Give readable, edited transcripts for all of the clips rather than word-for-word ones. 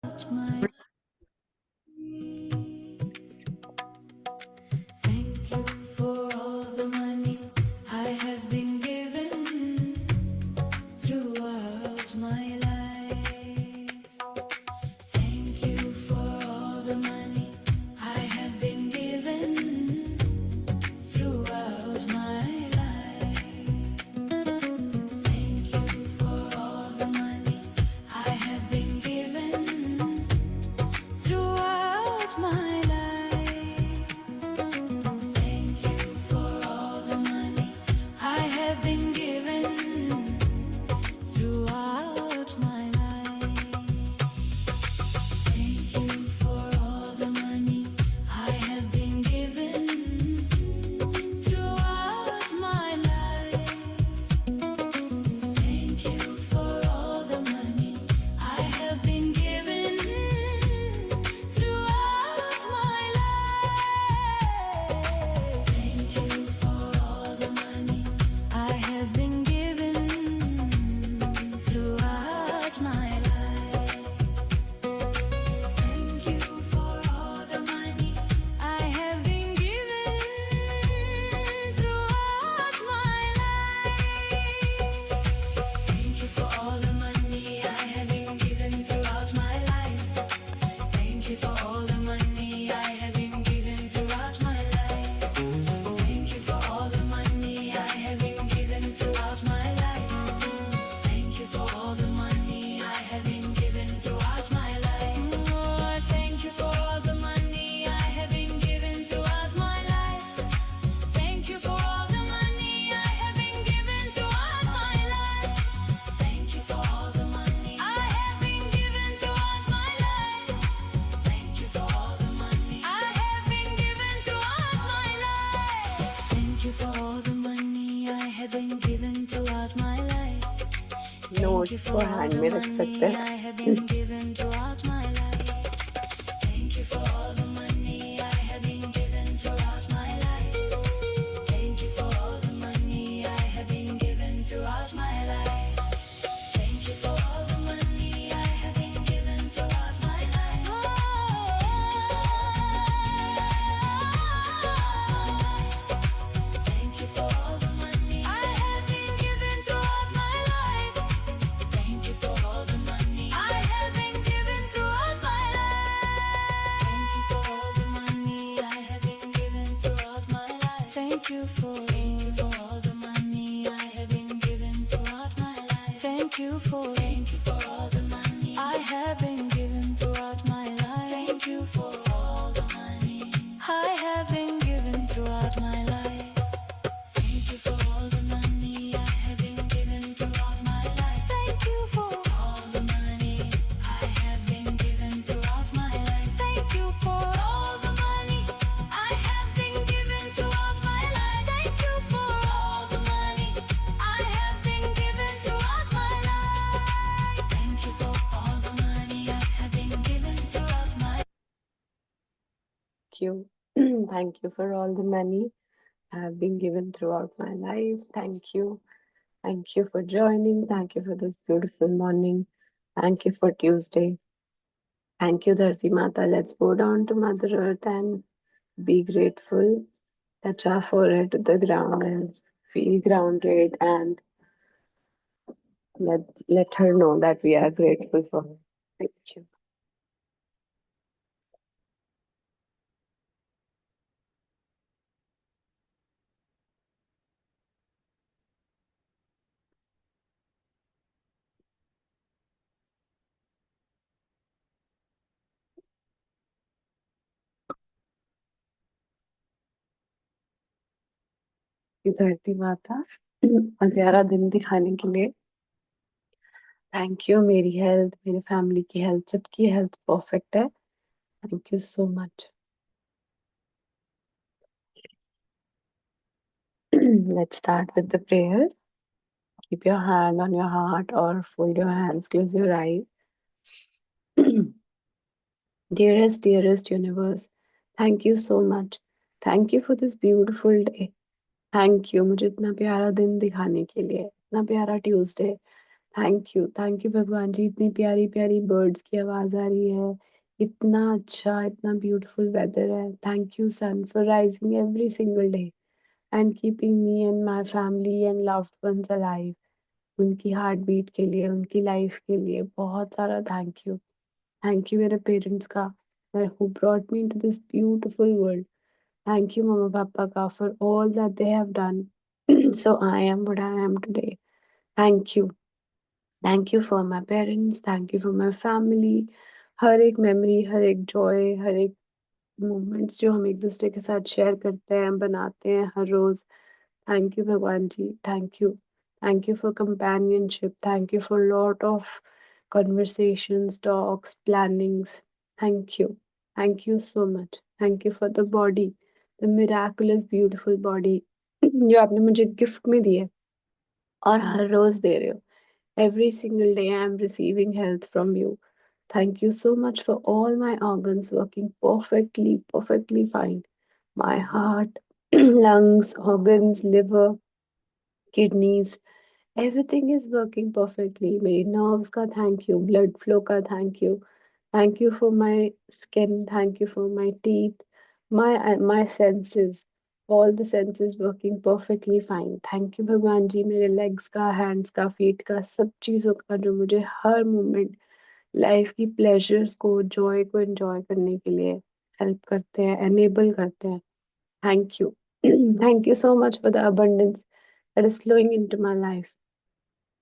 Thank you for all the money I have been given throughout my life. Thank you for all the money I have been given throughout my life. Thank you for all the money I have been given throughout my life. Thank you for all the money I have been given throughout my life. Thank you for all the money I have been given throughout my life. Thank you for all the money I have been given throughout my life. Thank you for all the money I have been given throughout my life. Thank you for all the money I have been given throughout my life. Thank you for all the money I have been given throughout my life. Thank you for all the money I have been given throughout my life. Thank you for all the money I have been given throughout my life. Thank you for all the money I have been given throughout my life. Lord, thank you for all the money I have been given throughout my life. Thank you for all the money I have been given throughout my life. Thank you for all the money I have been given throughout my life. Thank you for all the money I have been given throughout my life. Thank you for all the money I have been given throughout my life. Note Thank you को for all hand the में रख सकते money हैं। I have been given throughout my life. Thank you for all the money I have been given throughout my life. Thank you for all the money I have been given throughout my life. Thank you for all the money I have been given throughout my life. Thank you for all the money I have been given throughout my life. Thank you for all the money I have been given throughout my life. Thank you for all the money I have been given throughout my life. Thank you for all the money I have been given throughout my life. Thank you for all the money I have been given throughout my life. Thank you for all the money I have been given throughout my life. Thank you for all the money I have been given throughout my life. Thank you for all the money I have been given throughout my life. Thank you for all the money I have been given throughout my life. Thank you for all the money I have been given throughout my life. Thank you for all the money I have been given throughout my life. you. Thank you for all the money I have been given throughout my life. Thank you. Thank you for joining. Thank you for this beautiful morning. Thank you for Tuesday. Thank you, Dharti Mata. Let's go down to Mother Earth and be grateful. Touch our forehead to the ground and feel grounded, and let her know that we are grateful for her. Thank you. धरती माता और प्यारा दिन दिखाने के लिए thank you. मेरी health, मेरी फैमिली की हेल्थ, सबकी हेल्थ परफेक्ट है। Thank you so much. Let's start with the prayer. Keep your hand on your heart or fold your hands, close your eyes. Dearest universe, thank you so much. Thank you for this beautiful day. Thank you मुझे इतना प्यारा दिन दिखाने के लिए, इतना प्यारा Tuesday. Thank you भगवान जी, इतनी प्यारी प्यारी बर्ड्स की आवाज आ रही है, इतना अच्छा, इतना ब्यूटीफुल वेदर है। Thank you sun for rising every single day and keeping me and my family and loved ones alive. उनकी हार्ट बीट के लिए, उनकी लाइफ के लिए बहुत सारा थैंक यू मेरे पेरेंट्स का, who brought me into this beautiful world. Thank you मम्मा पापा का for all that they have done so I am what I am today. Thank you, thank you for my parents, thank you for my family. हर एक memory, हर एक Joy, हर एक moments जो हम एक दूसरे के साथ शेयर करते हैं, बनाते हैं हर रोज। थैंक यू भगवान जी, thank you. Thank you for companionship, thank you for lot of conversations, talks, plannings. Thank you, thank you so much, thank you for the body, the miraculous beautiful body जो आपने मुझे gift में दी है और हर रोज दे रहे हो। Every single day I am receiving health from you. Thank you so much for all my organs working perfectly fine. My heart, lungs, organs, liver, kidneys, everything is working perfectly. मेरी nerves का thank you, blood flow का thank you for my skin, thank you for my teeth, my senses, all the senses working perfectly fine. Thank you भगवान जी, मेरे legs का, hands का, feet का, सब चीजों का जो मुझे हर moment लाइफ की प्लेजर्स को, जॉय को एंजॉय करने के लिए हेल्प करते हैं, एनेबल करते हैं। Thank you, thank you so much for the abundance that is flowing into my life,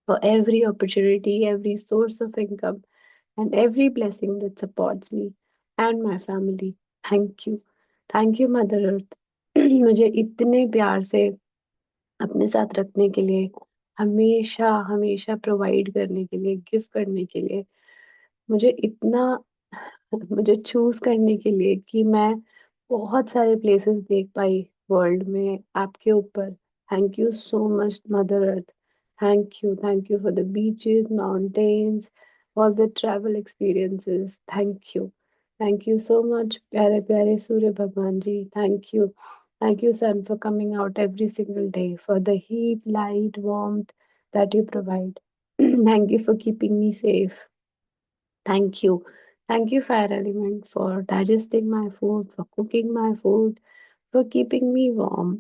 for every opportunity, every source of income, and every blessing that supports me and my family. Thank you. Thank you, Mother Earth. मुझे इतने प्यार से अपने साथ रखने के लिए, हमेशा हमेशा प्रोवाइड करने के लिए, गिफ्ट करने के लिए, मुझे इतना, मुझे चूज करने के लिए कि मैं बहुत सारे प्लेसेस देख पाई वर्ल्ड में आपके ऊपर। Thank you so much mother earth. Thank you for the beaches, mountains, all the travel experiences. Thank you so much प्यारे प्यारे सूर्य भगवान जी। Thank you sun for coming out every single day, for the heat, light, warmth that you provide. Thank you for keeping me safe. Thank you. Thank you, Fire Element, for digesting my food, for cooking my food, for keeping me warm.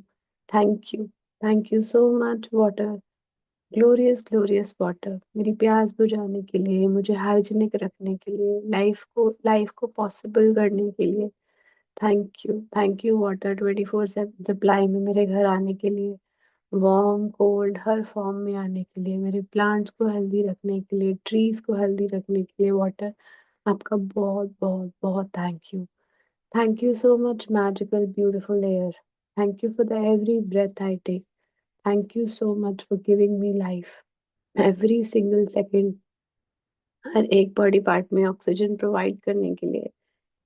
Thank you. Thank you so much, water. Glorious water. मेरी प्यास बुझाने के लिए, मुझे hygienic रखने के लिए, life को पॉसिबल करने के लिए। थैंक यू वाटर 24/7 सप्लाई में मेरे घर आने के लिए, वार्म कोल्ड हर फॉर्म में आने के लिए, मेरे प्लांट्स को हेल्दी रखने के लिए, ट्रीज को हेल्दी रखने के लिए। वाटर, आपका बहुत बहुत बहुत thank you. Thank you so much magical beautiful air. Thank you for the every breath I take. Thank you so much for giving me life every single second, हर एक बॉडी पार्ट में oxygen provide करने के लिए।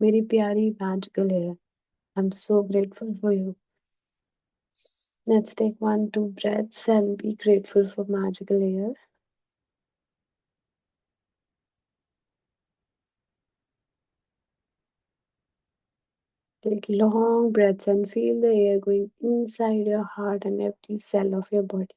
मेरी प्यारी magical air, I am so grateful for you. Let's take 1, 2 breaths and be grateful for magical air. Take long breaths and feel the air going inside your heart and every cell of your body.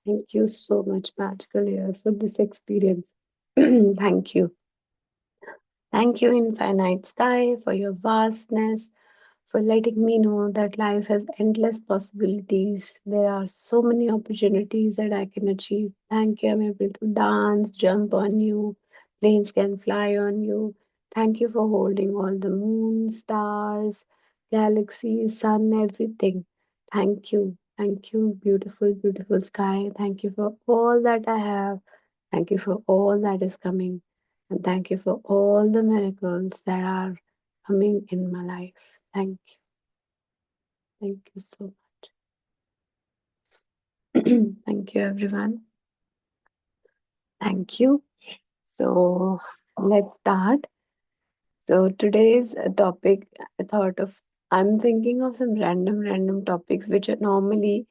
Thank you so much, Magical Air, for this experience. Thank you. Thank you, Infinite Sky, for your vastness, for letting me know that life has endless possibilities. There are so many opportunities that I can achieve. Thank you. I'm able to dance, jump on you, planes can fly on you. Thank you for holding all the moons, stars, galaxies, sun, everything. Thank you. Thank you, beautiful sky. Thank you for all that I have. Thank you for all that is coming. And thank you for all the miracles that are coming in my life. Thank you. Thank you so much. Thank you, everyone. Thank you. So let's start. So today's topic, I thought of, I'm thinking of some random topics which are normally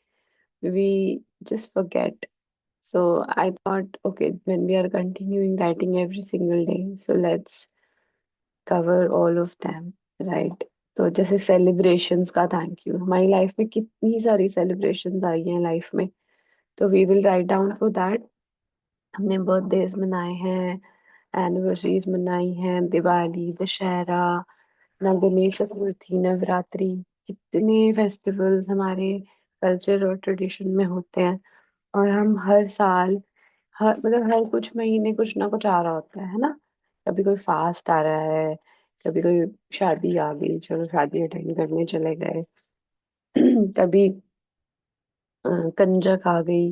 we just forget. So I thought, okay, when we are continuing writing every single day, so let's cover all of them, right? तो जैसे celebrations का thank you, हमारी life में कितनी सारी celebrations आई हैं life में, तो we will write down for that. हमने बर्थडेज मनाए हैं, एनिवर्सरीज मनाई हैं, दिवाली, दशहरा, ना गणेश चतुर्थी, नवरात्रि, कितने फेस्टिवल्स हमारे कल्चर और ट्रेडिशन में होते हैं। और हम हर साल, हर मतलब हर कुछ महीने कुछ ना कुछ आ रहा होता है ना। कभी कोई फास्ट आ रहा है, कभी कोई शादी आ गई, चलो शादी अटेंड करने चले गए। कभी कंजक आ गई,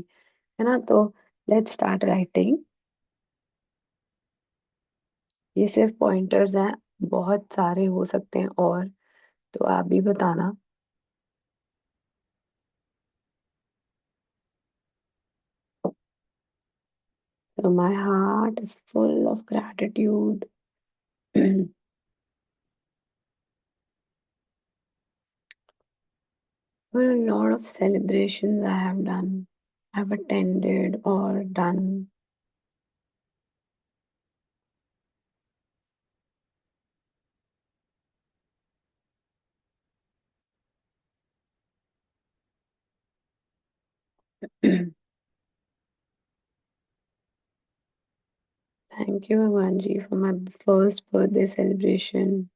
है ना। तो लेट्स स्टार्ट राइटिंग। ये सिर्फ पॉइंटर्स हैं, बहुत सारे हो सकते हैं और, तो आप भी बताना। So my heart is full of gratitude for a lot of celebrations I have done, I've attended or done. Thank you, Bhagwan ji, for my first birthday celebration.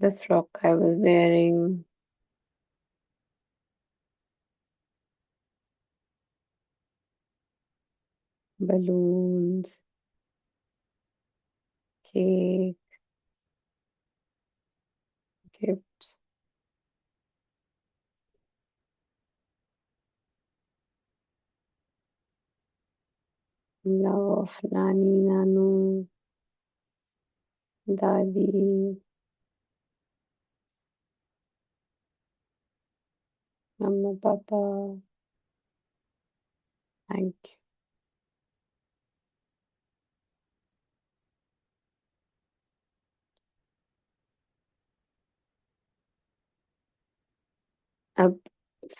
The frock I was wearing, balloons, cake, gifts, love of Nani, Nanu, Dadi, Mama, Papa. Thank you. अब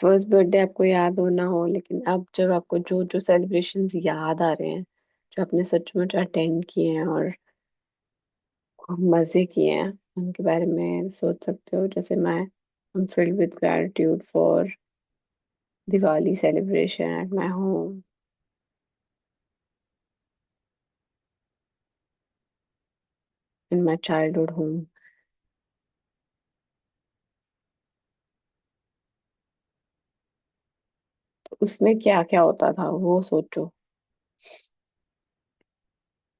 first birthday आपको याद हो ना हो, लेकिन अब जब आपको जो जो सेलिब्रेशंस याद आ रहे हैं, जो आपने सचमुच अटेंड किए हैं और खूब मजे किए हैं, उनके बारे में सोच सकते हो। जैसे मैं I'm filled with gratitude for Diwali celebration at my home, in my childhood home. तो उसमें क्या क्या होता था वो सोचो।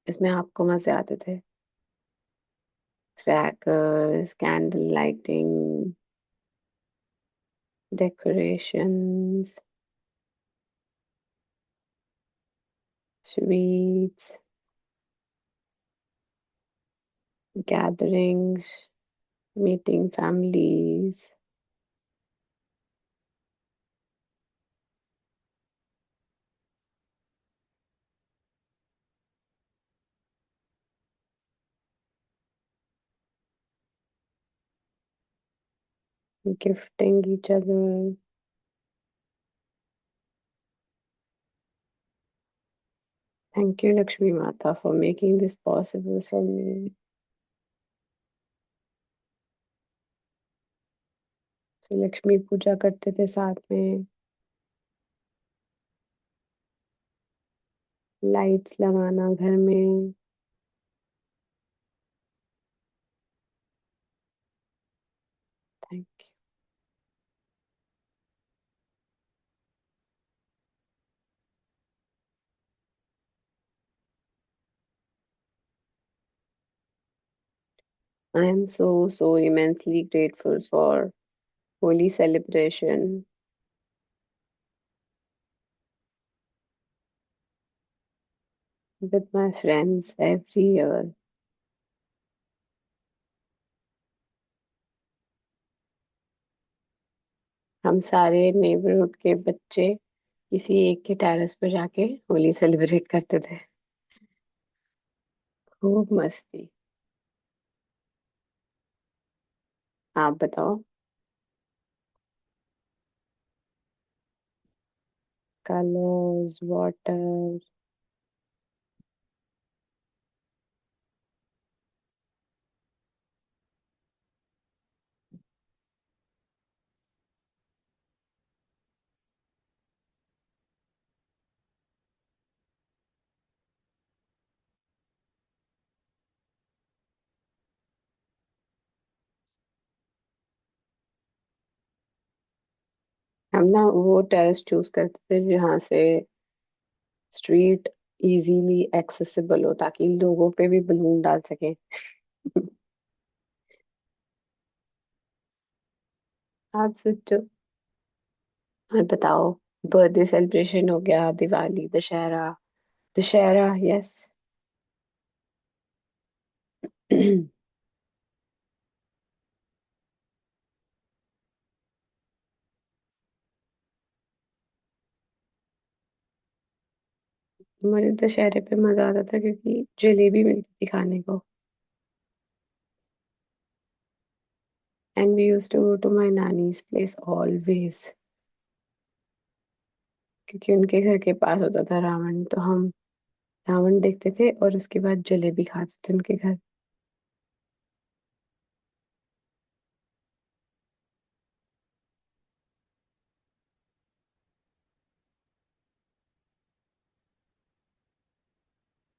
इसमें आपको मजे आते थे, crackers, candle lighting, decorations, sweets, gatherings, meeting families, gifting each other. Thank you, Lakshmi Mata, for making this possible for me. So Lakshmi puja करते थे साथ में, लाइट्स लगाना घर में। Thank you. I am so immensely grateful for Holi celebration with my friends every year. हम सारे neighbourhood के बच्चे किसी एक के टेरेस पर जाके होली सेलिब्रेट करते थे। खूब मस्ती। आप बताओ। Colours, water. हम ना वो टेरेस चूज करते थे जहाँ से स्ट्रीट इजीली एक्सेसिबल हो, ताकि लोगों पे भी बलून डाल सके। आप सोचो और बताओ। बर्थडे सेलिब्रेशन हो गया, दिवाली, दशहरा। दशहरा, यस। मुझे दशहरे पे मजा आता था क्योंकि जलेबी मिलती थी खाने को। And we used to go to my nani's place always, क्योंकि उनके घर के पास होता था रावण, तो हम रावण देखते थे और उसके बाद जलेबी खाते थे उनके घर।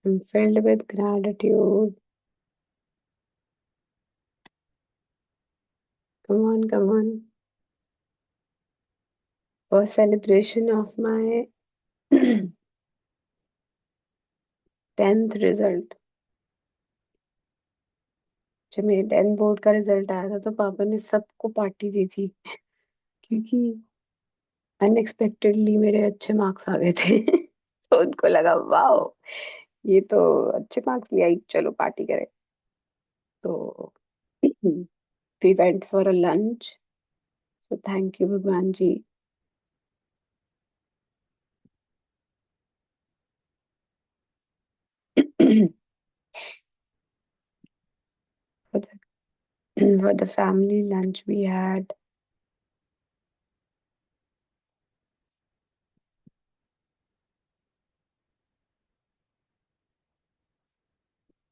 I'm filled with gratitude. Come on, come on. For celebration of my 10th result। जब मेरे 10th बोर्ड का रिजल्ट आया था तो पापा ने सबको पार्टी दी थी, क्योंकि अनएक्सपेक्टेडली मेरे अच्छे मार्क्स आ गए थे। तो उनको लगा वाओ, ये तो अच्छे मार्क्स ले आई, चलो पार्टी करें। तो we went for a lunch, so thank you भगवान जी। for for the family lunch we had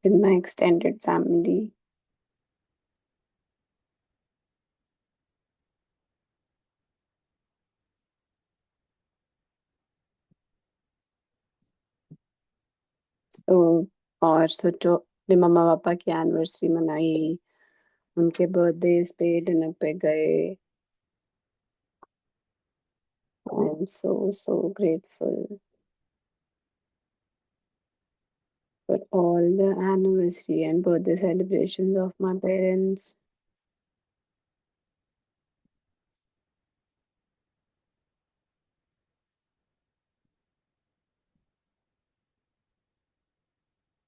with my extended family। तो और सोचो, अपने मम्मा पापा की एनिवर्सरी मनाई, उनके बर्थडे पे डिनर पे गए। आई am so so grateful for all the anniversary and birthday celebrations of my parents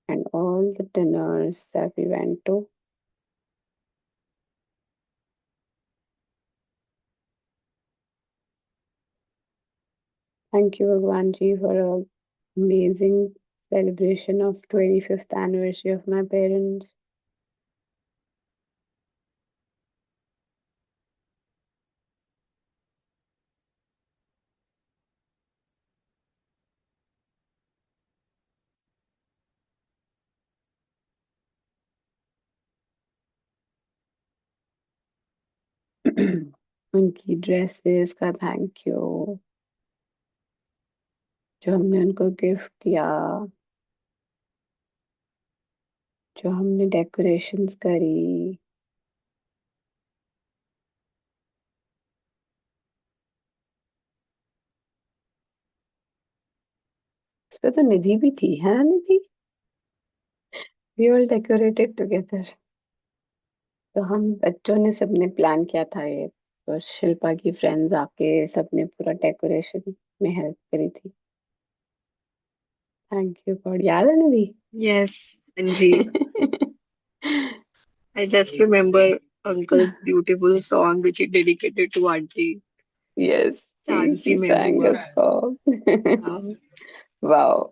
and all the dinners that we went to। Thank you भगवान जी for a amazing celebration of 25th anniversary of my parents। उनकी dresses का thank you, जो हमने उनको gift दिया, जो हमने decorations करी। उसपे तो निधि भी थी, है ना Nidhi? We all decorated together. तो हम बच्चों ने सबने प्लान किया था ये, तो शिल्पा की फ्रेंड्स आके सबने पूरा डेकोरेशन में हेल्प करी थी। थैंक यू गॉड, याद है निधि? Yes, Anji. I just remember Uncle's beautiful song which he dedicated to Auntie yes, Chansi she sang a Mehbooba. song। Uh, wow.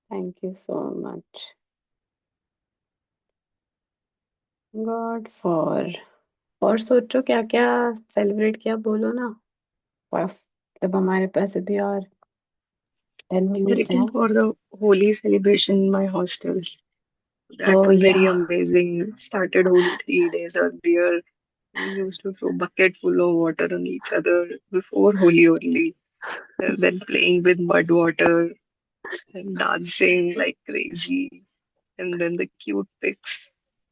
Thank you so much, God, for और सोचो क्या क्या celebrate किया बोलो ना। और जब हमारे पास अभी और 10 minutes Everything हैं। for the Holi celebration in my hostel. That Oh was very yeah, amazing. Started Holi 3 days earlier. We used to throw bucket full of water on each other before Holi only. And then playing with mud water and dancing like crazy. And then the cute pics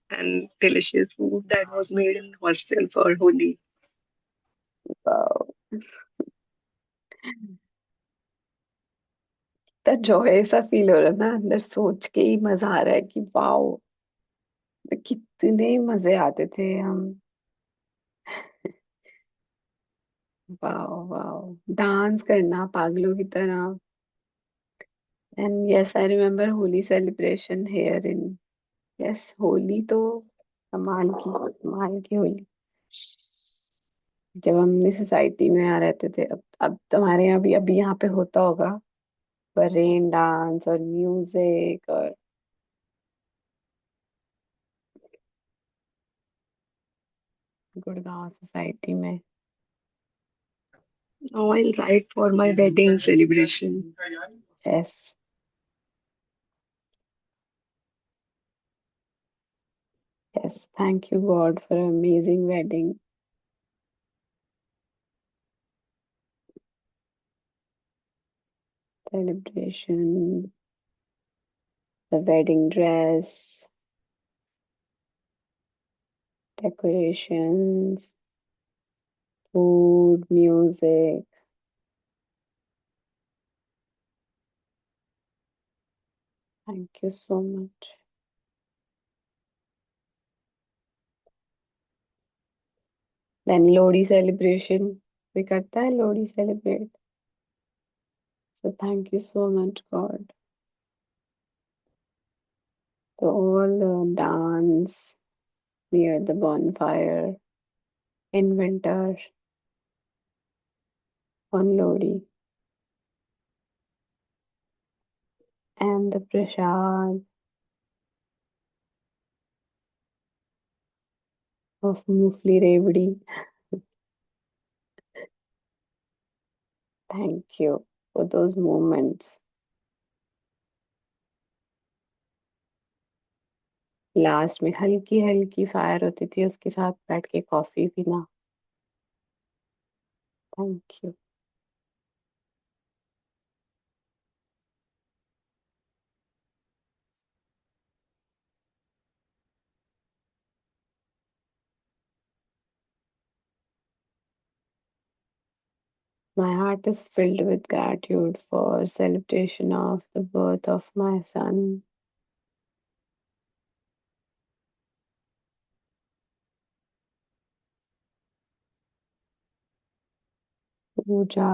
and delicious food that was made in hostel for Holi. wow. इतना Joy ऐसा feel हो रहा है ना, अंदर सोच के ही मजा आ रहा है कि वाओ, कितने मजे आते थे हम। वाओ वाओ, डांस करना पागलों की तरह। And yes I remember Holi celebration here in, yes Holi तो कमाल की होली। जब हम अपनी सोसाइटी में यहाँ रहते थे, अब तुम्हारे यहाँ भी अभी यहाँ पे होता होगा, पर रेन डांस और म्यूजिक और गुड़गांव सोसाइटी में। Now I'll write for my wedding celebration. Yes yes, thank you God for amazing wedding celebration, the wedding dress, decorations, food, music. Thank you so much. Then Lodi celebration. We करता है Lodi celebrate. So thank you so much, God. So all the dance near the bonfire in winter on Lodi, and the prasad of Mufli Revdi. Thank you for those moments. Last में हल्की हल्की fire होती थी, उसके साथ बैठ के coffee पीना। Thank you. My heart is filled with gratitude for celebration of the birth of my son. पूजा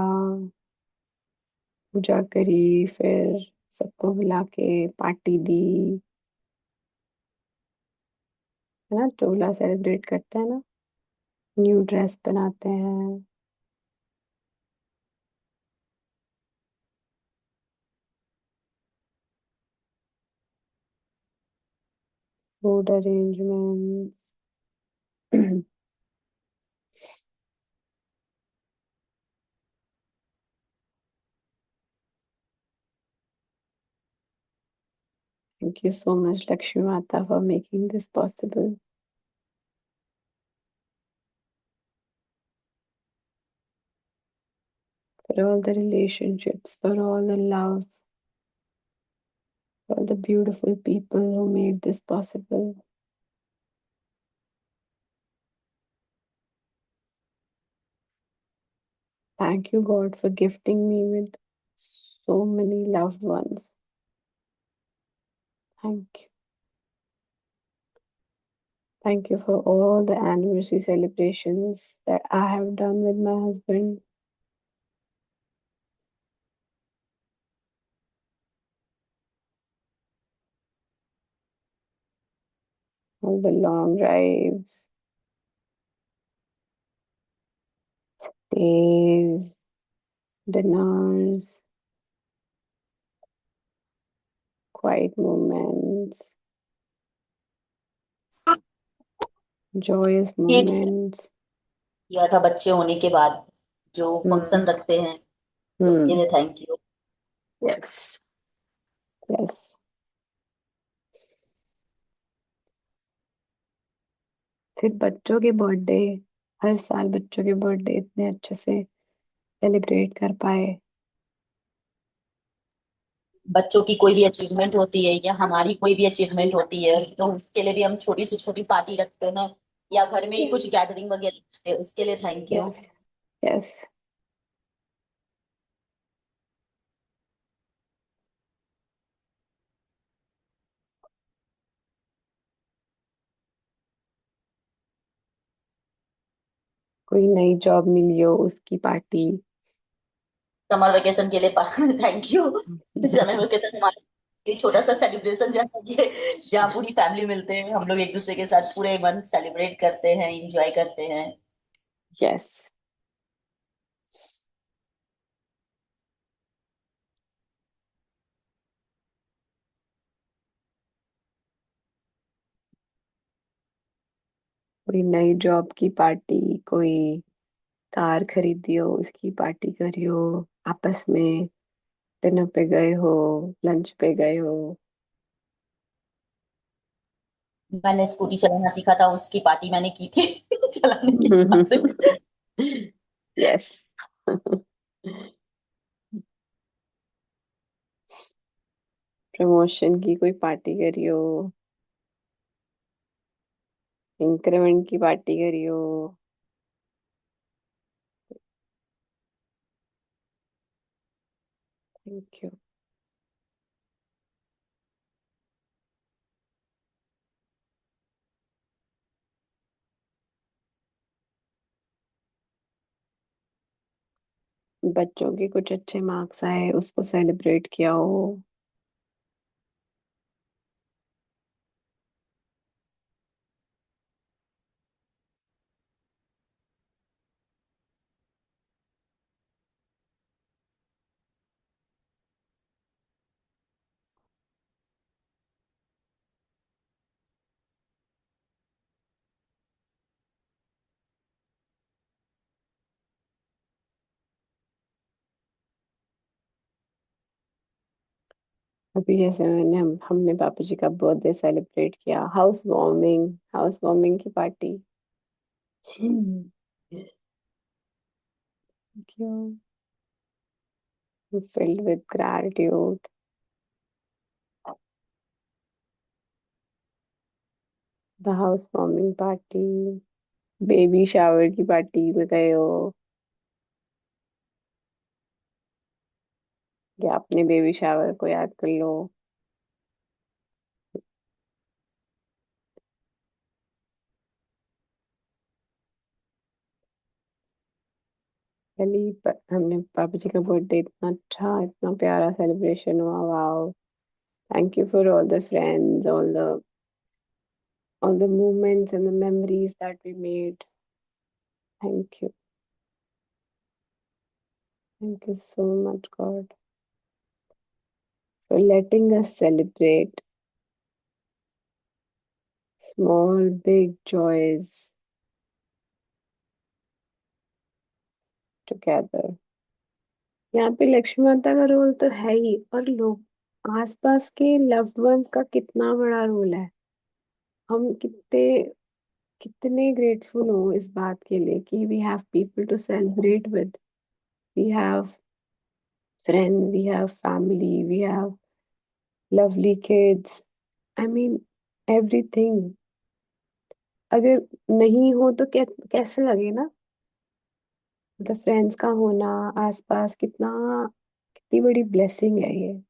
पूजा करी, फिर सबको बुला के पार्टी दी, है ना, चोला सेलिब्रेट करते हैं ना, न्यू ड्रेस बनाते हैं। Food arrangements. Thank you so much, Lakshmi Mata, for making this possible. For all the relationships, for all the love, for the beautiful people who made this possible. Thank you, God, for gifting me with so many loved ones. Thank you. Thank you for all the anniversary celebrations that I have done with my husband. All the long drives, days, dinners, quiet moments, joyous ठीक moments. किया था बच्चे होने के बाद जो Hmm. Function रखते हैं उसके Hmm. लिए थैंक यू। Yes. Yes. फिर बच्चों के बर्थडे, हर साल बच्चों के बर्थडे इतने अच्छे से सेलिब्रेट कर पाए। बच्चों की कोई भी अचीवमेंट होती है या हमारी कोई भी अचीवमेंट होती है तो उसके लिए भी हम छोटी से छोटी पार्टी रखते हैं या घर में ही कुछ गैदरिंग वगैरह रखते हैं, उसके लिए थैंक यू। यस। यस। कोई नई जॉब मिली हो उसकी पार्टी। समर वेकेशन के लिए थैंक यू। समर वेकेशन हमारा एक छोटा सा सेलिब्रेशन जहाँ ये जहाँ पूरी फैमिली मिलते हैं हम लोग एक दूसरे के साथ पूरे मंथ सेलिब्रेट करते हैं एंजॉय करते हैं। यस। कोई नई जॉब की पार्टी, कोई कार खरीदी हो उसकी पार्टी करी हो, आपस में डिनर पे गए हो, लंच पे गए हो। मैंने स्कूटी चलाना सीखा था उसकी पार्टी मैंने की थी चलाने के बाद। यस। प्रमोशन की कोई पार्टी करी हो, इंक्रीमेंट की पार्टी करी हो। Thank you. बच्चों के कुछ अच्छे मार्क्स आए, उसको सेलिब्रेट किया हो। अभी जैसे हमने पापा जी का बर्थडे सेलिब्रेट किया, हाउस वार्मिंग की पार्टी। क्यों? Filled with gratitude. The house warming party, baby shower की पार्टी में गए हो या अपने बेबी शावर को याद कर लो। हमने पापा जी का बर्थडे इतना अच्छा, इतना प्यारा सेलिब्रेशन हुआ। Wow. Thank you for all the friends, all the moments and the memories that we made. Thank you. Thank you so much, God, for letting us celebrate small, big joys together. यहाँ पे लक्ष्मी माता का role तो है ही, और लोग आसपास के लव्ड वंस का कितना बड़ा रोल है। हम कितने कितने ग्रेटफुल हो इस बात के लिए कि we have people to celebrate with, we have friends, we have family, we have lovely kids. I mean everything. अगर नहीं हो तो कैसे लगे ना। मतलब फ्रेंड्स का होना आसपास कितनी बड़ी ब्लेसिंग है ये।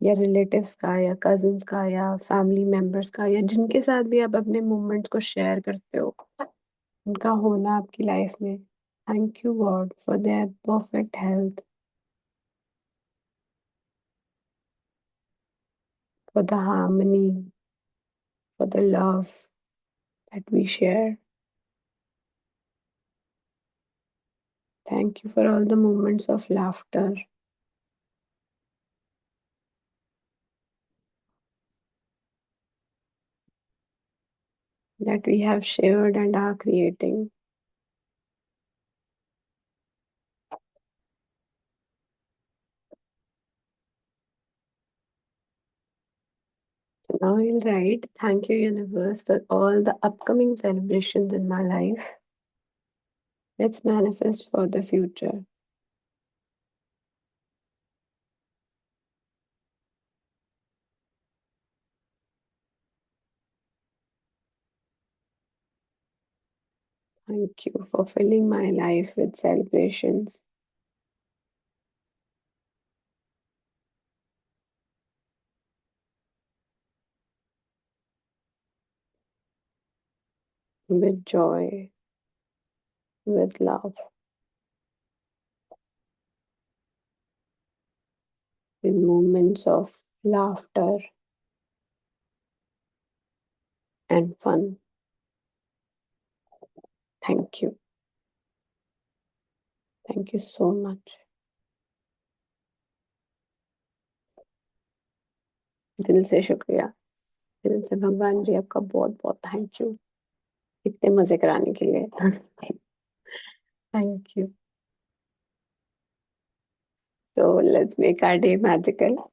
या रिलेटिव्स का, या कजिन्स का, या फैमिली मेंबर्स का, या जिनके साथ भी आप अपने मोमेंट्स को शेयर करते हो, उनका होना आपकी लाइफ में। Thank you God for their perfect health, for the harmony, for the love that we share. Thank you for all the moments of laughter. that we have shared and are creating. Now I'll write, thank you, universe, for all the upcoming celebrations in my life. Let's manifest for the future. Thank you for filling my life with celebrations. With joy, with love, with moments of laughter and fun. Thank you. Thank you so much. दिल से शुक्रिया, दिल से भगवान जी आपका बहुत बहुत thank you इतने मजे कराने के लिए. Thank you. So let's make our day magical.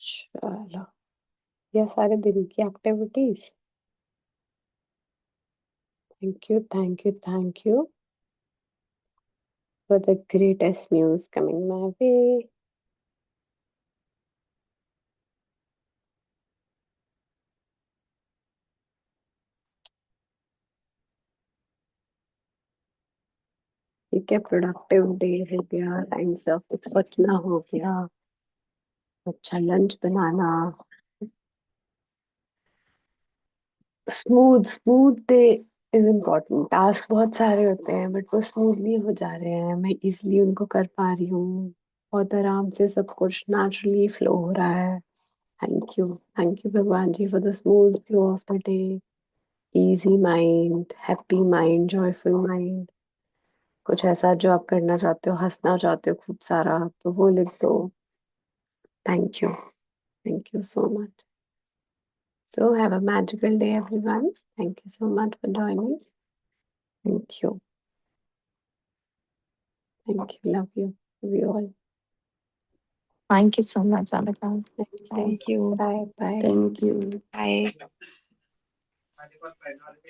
चलो, ये सारे दिन की activities. Thank you, thank you, thank you for the greatest news coming my way. ठीक है, प्रोडक्टिव डे हो गया, टाइम से ऑफिस पहुंचना हो गया, अच्छा lunch banana. Smooth day is important. Task बहुत सारे होते हैं बट वो स्मूथली हो जा रहे हैं, मैं इजीली उनको कर पा रही हूँ, बहुत आराम से सब कुछ नेचुरली फ्लो हो रहा है. थैंक यू भगवान जी for the smooth flow of the day. Easy mind, happy mind, joyful mind. कुछ ऐसा जो आप करना चाहते हो, हंसना चाहते हो खूब सारा, तो वो लिख दो. Thank you so much. So have a magical day, everyone. Thank you so much for joining. Thank you. Thank you. Love you. Love you all. Thank you so much, Amita. Thank you. Thank you. Bye. Bye. Thank you. Bye.